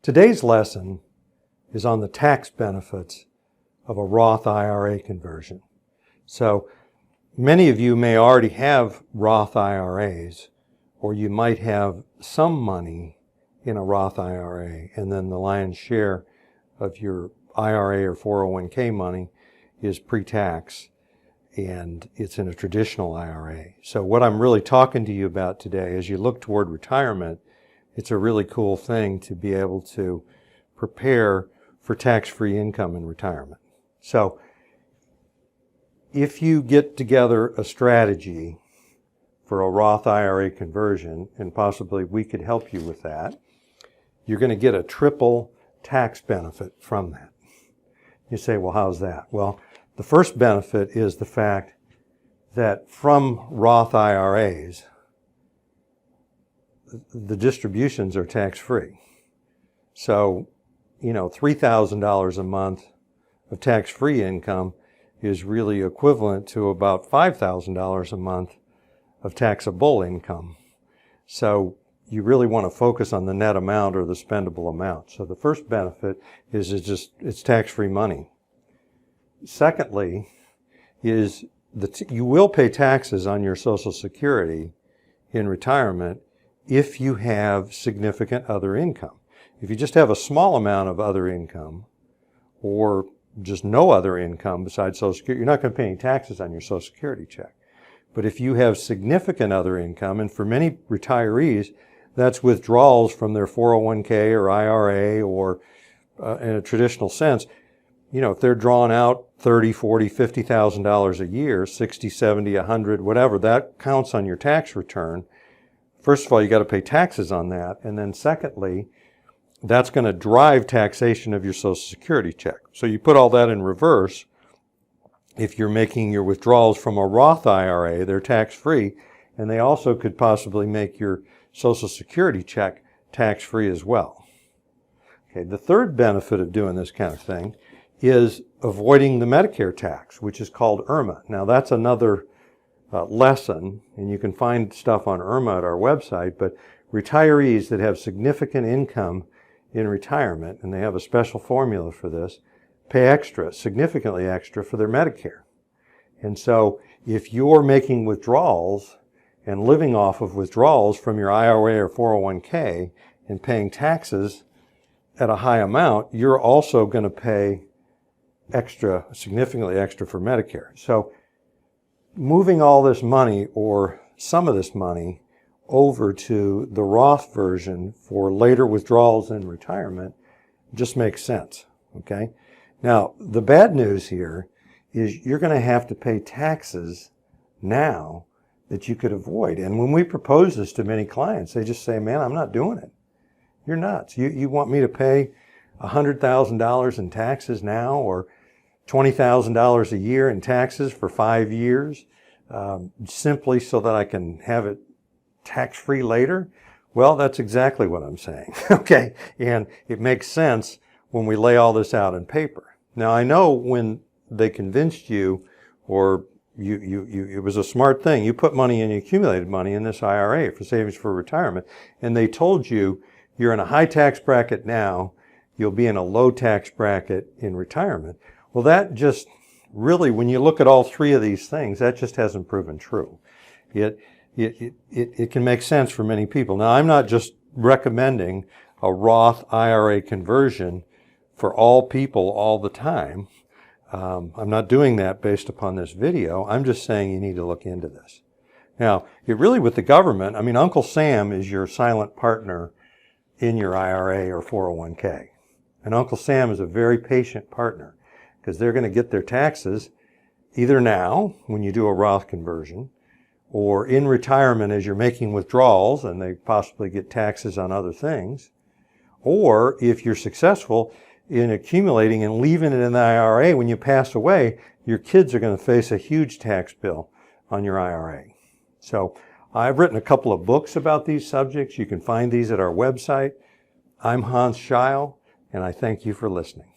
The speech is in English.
Today's lesson is on the tax benefits of a Roth IRA conversion. So many of you may already have Roth IRAs, or you might have some money in a Roth IRA, and then the lion's share of your IRA or 401k money is pre-tax, and it's in a traditional IRA. So what I'm really talking to you about today, as you look toward retirement, it's a really cool thing to be able to prepare for tax-free income in retirement. So if you get together a strategy for a Roth IRA conversion, and possibly we could help you with that, you're going to get a triple tax benefit from that. You say, well, how's that? Well, the first benefit is the fact that from Roth IRAs, the distributions are tax-free. So, $3,000 a month of tax-free income is really equivalent to about $5,000 a month of taxable income. So you really want to focus on the net amount or the spendable amount. So the first benefit is it's tax-free money. Secondly, is you will pay taxes on your Social Security in retirement if you have significant other income. If you just have a small amount of other income or just no other income besides Social Security, you're not going to pay any taxes on your Social Security check. But if you have significant other income, and for many retirees, that's withdrawals from their 401k or IRA or in a traditional sense, if they're drawing out $30,000, $40,000, $50,000 a year, 60, 70, 100, whatever, that counts on your tax return. First of all, you got to pay taxes on that. And then secondly, that's going to drive taxation of your Social Security check. So you put all that in reverse. If you're making your withdrawals from a Roth IRA, they're tax-free, and they also could possibly make your Social Security check tax-free as well. Okay, the third benefit of doing this kind of thing is avoiding the Medicare tax, which is called IRMA. Now, that's another lesson, and you can find stuff on IRMA at our website, but retirees that have significant income in retirement, and they have a special formula for this, pay extra, significantly extra for their Medicare. And so if you're making withdrawals and living off of withdrawals from your IRA or 401k and paying taxes at a high amount, you're also going to pay extra, significantly extra for Medicare. So moving all this money or some of this money over to the Roth version for later withdrawals in retirement just makes sense, okay? Now, the bad news here is you're going to have to pay taxes now that you could avoid. And when we propose this to many clients, they just say, man, I'm not doing it. You're nuts. You want me to pay $100,000 in taxes now or $20,000 a year in taxes for 5 years simply so that I can have it tax-free later? Well, that's exactly what I'm saying, okay? And it makes sense when we lay all this out in paper. Now, I know when they convinced you, or it was a smart thing, you put money in, you accumulated money in this IRA for savings for retirement, and they told you you're in a high tax bracket now, you'll be in a low tax bracket in retirement. Well, that just really, when you look at all three of these things, that just hasn't proven true. It can make sense for many people. Now, I'm not just recommending a Roth IRA conversion for all people all the time. I'm not doing that based upon this video. I'm just saying you need to look into this. Now, with the government, Uncle Sam is your silent partner in your IRA or 401k. And Uncle Sam is a very patient partner because they're going to get their taxes either now when you do a Roth conversion or in retirement as you're making withdrawals and they possibly get taxes on other things. Or if you're successful in accumulating and leaving it in the IRA, when you pass away, your kids are going to face a huge tax bill on your IRA. So I've written a couple of books about these subjects. You can find these at our website. I'm Hans Scheil, and I thank you for listening.